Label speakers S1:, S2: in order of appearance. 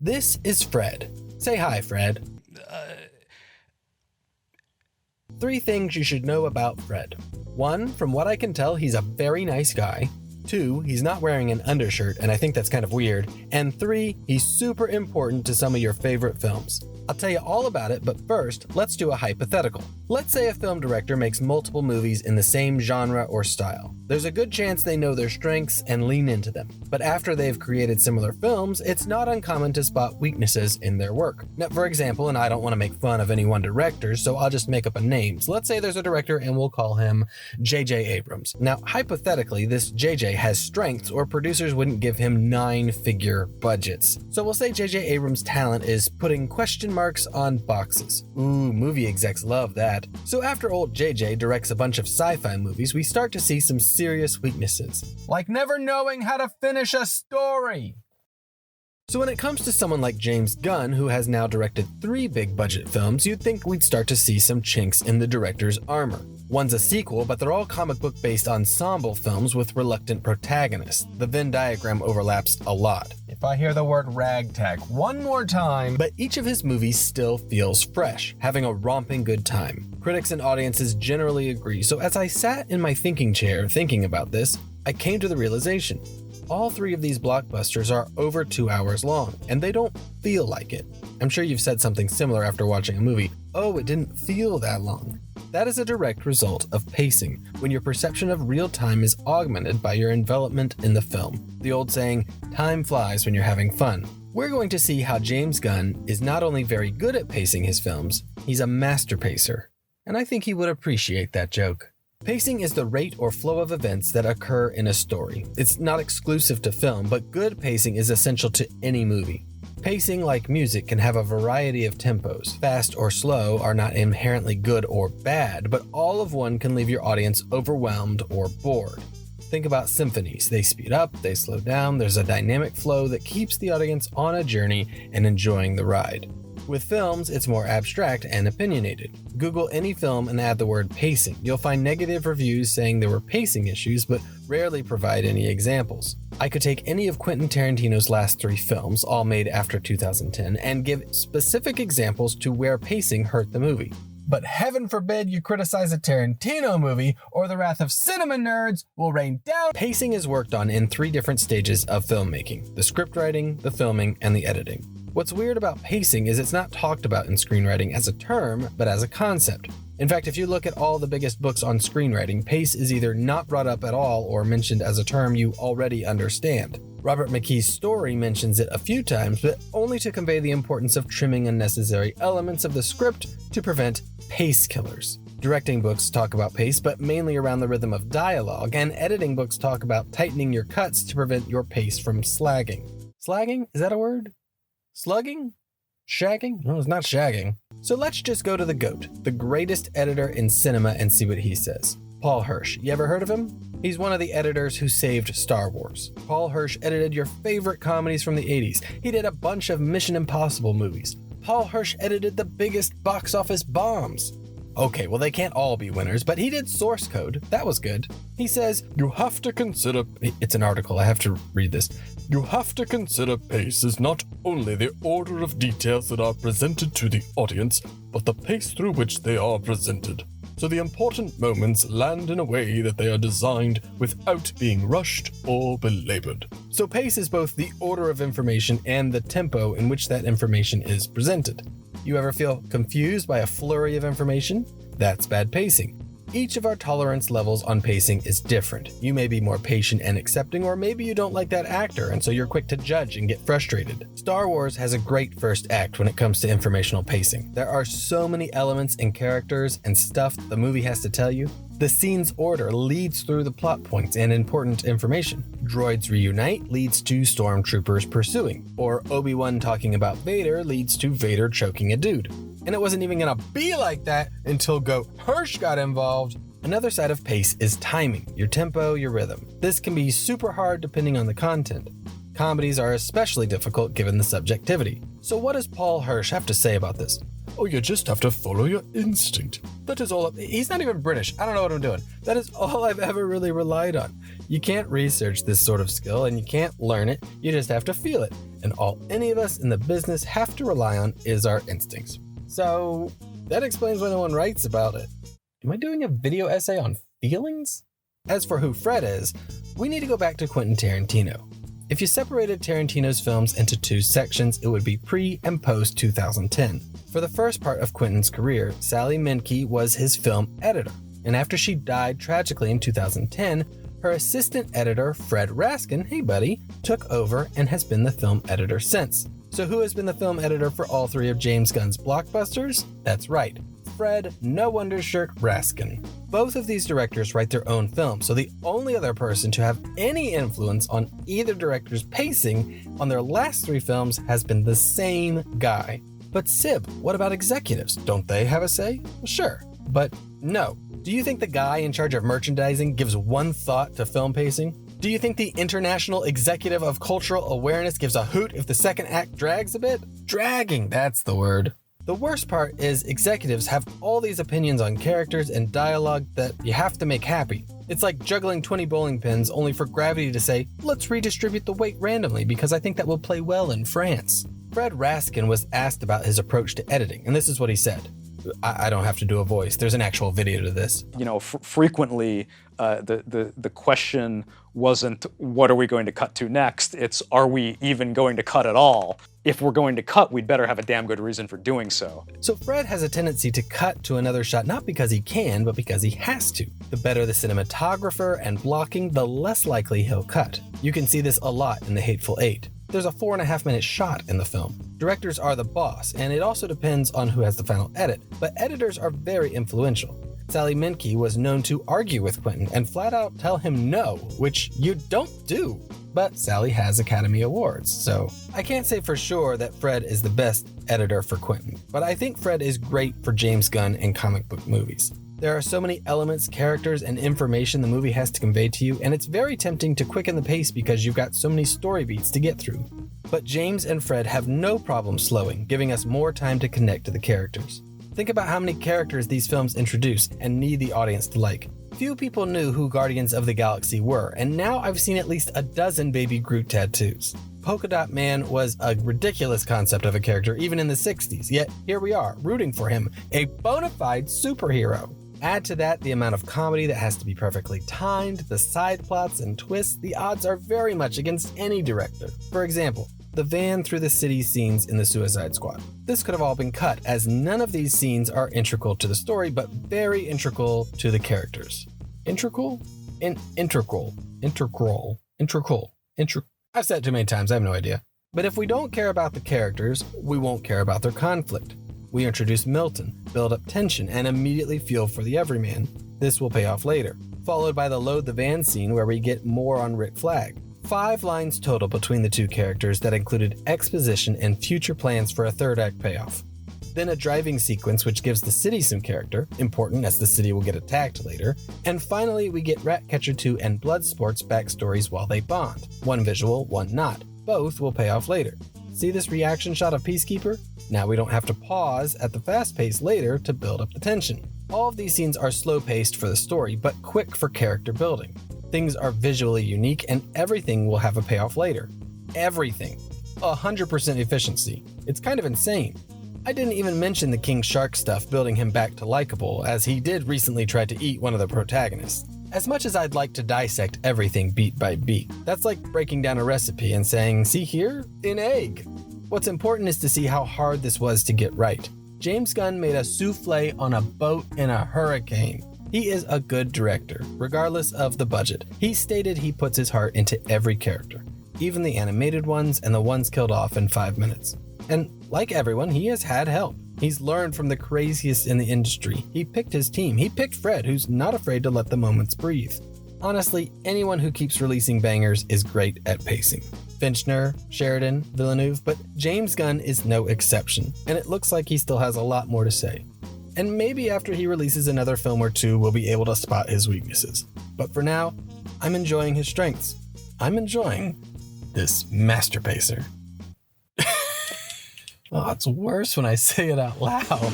S1: This is Fred. Say hi, Fred. 3 things you should know about Fred. 1, from what I can tell, he's a very nice guy. 2, he's not wearing an undershirt, and I think that's kind of weird. And 3, he's super important to some of your favorite films. I'll tell you all about it, but first, let's do a hypothetical. Let's say a film director makes multiple movies in the same genre or style. There's a good chance they know their strengths and lean into them. But after they've created similar films, it's not uncommon to spot weaknesses in their work. Now, for example, and I don't want to make fun of any one director, so I'll just make up a name. So let's say there's a director and we'll call him J.J. Abrams. Now, hypothetically, this J.J. has strengths or producers wouldn't give him 9-figure budgets. So we'll say J.J. Abrams' talent is putting question marks on boxes. Ooh, movie execs love that. So after old JJ directs a bunch of sci-fi movies, we start to see some serious weaknesses. Like never knowing how to finish a story. So when it comes to someone like James Gunn, who has now directed 3 big budget films, you'd think we'd start to see some chinks in the director's armor. One's a sequel, but they're all comic book based ensemble films with reluctant protagonists. The Venn diagram overlaps a lot. If I hear the word ragtag one more time, but each of his movies still feels fresh, having a romping good time. Critics and audiences generally agree, so as I sat in my thinking chair thinking about this, I came to the realization. All 3 of these blockbusters are over 2 hours long, and they don't feel like it. I'm sure you've said something similar after watching a movie. Oh, it didn't feel that long. That is a direct result of pacing, when your perception of real time is augmented by your envelopment in the film. The old saying, time flies when you're having fun. We're going to see how James Gunn is not only very good at pacing his films, he's a master pacer. And I think he would appreciate that joke. Pacing is the rate or flow of events that occur in a story. It's not exclusive to film, but good pacing is essential to any movie. Pacing, like music, can have a variety of tempos. Fast or slow are not inherently good or bad, but all of one can leave your audience overwhelmed or bored. Think about symphonies. They speed up, they slow down, there's a dynamic flow that keeps the audience on a journey and enjoying the ride. With films, it's more abstract and opinionated. Google any film and add the word pacing. You'll find negative reviews saying there were pacing issues, but rarely provide any examples. I could take any of Quentin Tarantino's last 3 films, all made after 2010, and give specific examples to where pacing hurt the movie. But heaven forbid you criticize a Tarantino movie, or the wrath of cinema nerds will rain down. Pacing is worked on in 3 different stages of filmmaking: the script writing, the filming, and the editing. What's weird about pacing is it's not talked about in screenwriting as a term, but as a concept. In fact, if you look at all the biggest books on screenwriting, pace is either not brought up at all or mentioned as a term you already understand. Robert McKee's Story mentions it a few times, but only to convey the importance of trimming unnecessary elements of the script to prevent pace killers. Directing books talk about pace, but mainly around the rhythm of dialogue, and editing books talk about tightening your cuts to prevent your pace from slagging. Slagging? Is that a word? Slugging? Shagging? No, it's not shagging. So let's just go to the GOAT, the greatest editor in cinema, and see what he says. Paul Hirsch. You ever heard of him? He's one of the editors who saved Star Wars. Paul Hirsch edited your favorite comedies from the 80s. He did a bunch of Mission Impossible movies. Paul Hirsch edited the biggest box office bombs. Okay, well, they can't all be winners, but he did Source Code. That was good. He says, you have to consider... It's an article. I have to read this. You have to consider pace is not only the order of details that are presented to the audience, but the pace through which they are presented. So the important moments land in a way that they are designed without being rushed or belabored. So pace is both the order of information and the tempo in which that information is presented. You ever feel confused by a flurry of information? That's bad pacing. Each of our tolerance levels on pacing is different. You may be more patient and accepting, or maybe you don't like that actor, and so you're quick to judge and get frustrated. Star Wars has a great first act when it comes to informational pacing. There are so many elements and characters and stuff the movie has to tell you. The scene's order leads through the plot points and important information. Droids reunite leads to stormtroopers pursuing, or Obi-Wan talking about Vader leads to Vader choking a dude. And it wasn't even gonna be like that until GOAT Hirsch got involved. Another side of pace is timing, your tempo, your rhythm. This can be super hard depending on the content. Comedies are especially difficult given the subjectivity. So what does Paul Hirsch have to say about this? Oh, you just have to follow your instinct. That is all. He's not even British. I don't know what I'm doing. That is all I've ever really relied on. You can't research this sort of skill and you can't learn it. You just have to feel it. And all any of us in the business have to rely on is our instincts. So that explains why no one writes about it. Am I doing a video essay on feelings? As for who Fred is, we need to go back to Quentin Tarantino. If you separated Tarantino's films into two sections, it would be pre and post 2010. For the first part of Quentin's career, Sally Menke was his film editor, and after she died tragically in 2010, her assistant editor, Fred Raskin, hey buddy, took over and has been the film editor since. So who has been the film editor for all three of James Gunn's blockbusters? That's right, Fred No Undershirt Raskin. Both of these directors write their own films, so the only other person to have any influence on either director's pacing on their last three films has been the same guy. But CIBB, what about executives? Don't they have a say? Well, sure, but no. Do you think the guy in charge of merchandising gives one thought to film pacing? Do you think the International Executive of Cultural Awareness gives a hoot if the second act drags a bit? Dragging, that's the word. The worst part is executives have all these opinions on characters and dialogue that you have to make happy. It's like juggling 20 bowling pins only for gravity to say, let's redistribute the weight randomly because I think that will play well in France. Fred Raskin was asked about his approach to editing, and this is what he said. I don't have to do a voice. There's an actual video to this.
S2: You know, frequently the question wasn't what are we going to cut to next? It's are we even going to cut at all? If we're going to cut, we'd better have a damn good reason for doing so.
S1: So Fred has a tendency to cut to another shot, not because he can, but because he has to. The better the cinematographer and blocking, the less likely he'll cut. You can see this a lot in The Hateful Eight. There's a 4.5-minute shot in the film. Directors are the boss, and it also depends on who has the final edit, but editors are very influential. Sally Menke was known to argue with Quentin and flat out tell him no, which you don't do. But Sally has Academy Awards, so I can't say for sure that Fred is the best editor for Quentin, but I think Fred is great for James Gunn and comic book movies. There are so many elements, characters, and information the movie has to convey to you, and it's very tempting to quicken the pace because you've got so many story beats to get through. But James and Fred have no problem slowing, giving us more time to connect to the characters. Think about how many characters these films introduce and need the audience to like. Few people knew who Guardians of the Galaxy were, and now I've seen at least a dozen Baby Groot tattoos. Polka Dot Man was a ridiculous concept of a character even in the 60s, yet here we are, rooting for him, a bona fide superhero. Add to that the amount of comedy that has to be perfectly timed, the side plots and twists, the odds are very much against any director. For example, the van through the city scenes in The Suicide Squad. This could have all been cut, as none of these scenes are integral to the story, but very integral to the characters. Integral? Integral. I've said it too many times, I have no idea. But if we don't care about the characters, we won't care about their conflict. We introduce Milton, build up tension, and immediately feel for the everyman. This will pay off later, followed by the load the van scene where we get more on Rick Flag. 5 lines total between the two characters that included exposition and future plans for a third act payoff. Then a driving sequence which gives the city some character, important as the city will get attacked later. And finally, we get Ratcatcher 2 and Bloodsport's backstories while they bond. One visual, one not. Both will pay off later. See this reaction shot of Peacekeeper? Now we don't have to pause at the fast pace later to build up the tension. All of these scenes are slow paced for the story, but quick for character building. Things are visually unique and everything will have a payoff later. Everything. 100% efficiency. It's kind of insane. I didn't even mention the King Shark stuff building him back to likable, as he did recently try to eat one of the protagonists. As much as I'd like to dissect everything beat by beat, that's like breaking down a recipe and saying, see here, an egg. What's important is to see how hard this was to get right. James Gunn made a souffle on a boat in a hurricane. He is a good director, regardless of the budget. He stated he puts his heart into every character, even the animated ones and the ones killed off in 5 minutes. And like everyone, he has had help. He's learned from the craziest in the industry. He picked his team. He picked Fred, who's not afraid to let the moments breathe. Honestly, anyone who keeps releasing bangers is great at pacing. Fincher, Sheridan, Villeneuve, but James Gunn is no exception, and it looks like he still has a lot more to say. And maybe after he releases another film or two, we'll be able to spot his weaknesses. But for now, I'm enjoying his strengths. I'm enjoying this master pacer. Oh, it's worse when I say it out loud.